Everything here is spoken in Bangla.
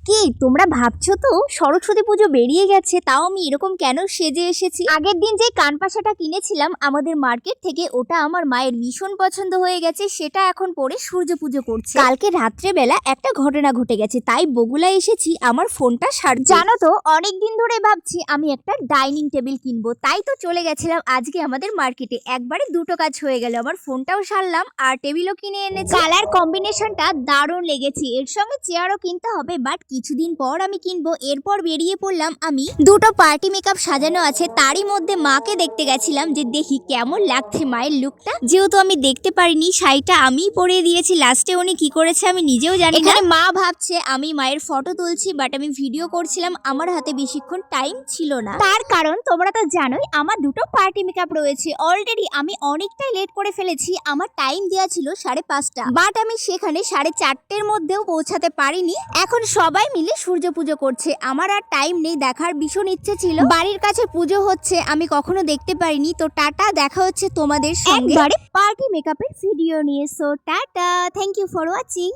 কি তোমরা ভাবছো তো সরস্বতী পুজো বেরিয়ে গেছে, তাও আমি এরকম কেন সেজে এসেছি? আগের দিন যে কানপাশাটা কিনেছিলাম আমাদের মার্কেট থেকে, ওটা আমার মায়ের ভীষণ পছন্দ হয়ে গেছে, সেটা এখন পরে সূর্য পুজো করছে। কালকে রাত্রেবেলা একটা ঘটনা ঘটে গেছে, তাই বগুলা এসেছি আমার ফোনটা সারতে। জানো তো অনেকদিন ধরে ভাবছি আমি একটা ডাইনিং টেবিল কিনবো, তাই তো চলে গেছিলাম আজকে আমাদের মার্কেটে। একবারে দুটো কাজ হয়ে গেল, আমার ফোনটাও সারলাম আর টেবিলও কিনে এনেছি। কালার কম্বিনেশনটা দারুণ লেগেছে, এর সঙ্গে চেয়ারও কিনতে হবে, বাট কিছুদিন পর আমি কিনবো। এরপর বেরিয়ে পড়লাম আমি, দুটো পার্টি মেকআপ সাজানো আছে, তারই মধ্যে মাকে দেখতে গেছিলাম যে দেখি কেমন লাগছে মায়ের লুকটা। যেহেতু আমি দেখতে পারিনি, শাড়িটা আমিই পরিয়ে দিয়েছি, লাস্টে উনি কি করেছে আমি নিজেও জানি না। এখানে মা ভাবছে আমি মায়ের ফটো তুলছি, বাট আমি ভিডিও করছিলাম, আমার হাতে বেশিক্ষণ টাইম ছিল না। তার কারণ তোমরা তো জানোই আমার দুটো পার্টি মেকআপ রয়েছে। অলরেডি আমি অনেকটাই লেট করে ফেলেছি, আমার টাইম দেওয়া ছিল 5:30, বাট আমি সেখানে 4:30-এর মধ্যেও পৌঁছাতে পারিনি। এখন সবাই মিলে সূর্য পুজো করছে, আমার আর টাইম নেই, দেখার ভীষণ ইচ্ছে ছিল। বাড়ির কাছে পুজো হচ্ছে, আমি কখনো দেখতে পারিনি। তো টাটা, দেখা হচ্ছে তোমাদের সঙ্গে একবারে পার্টি মেকআপের ভিডিও নিয়ে। So tata, thank you for watching.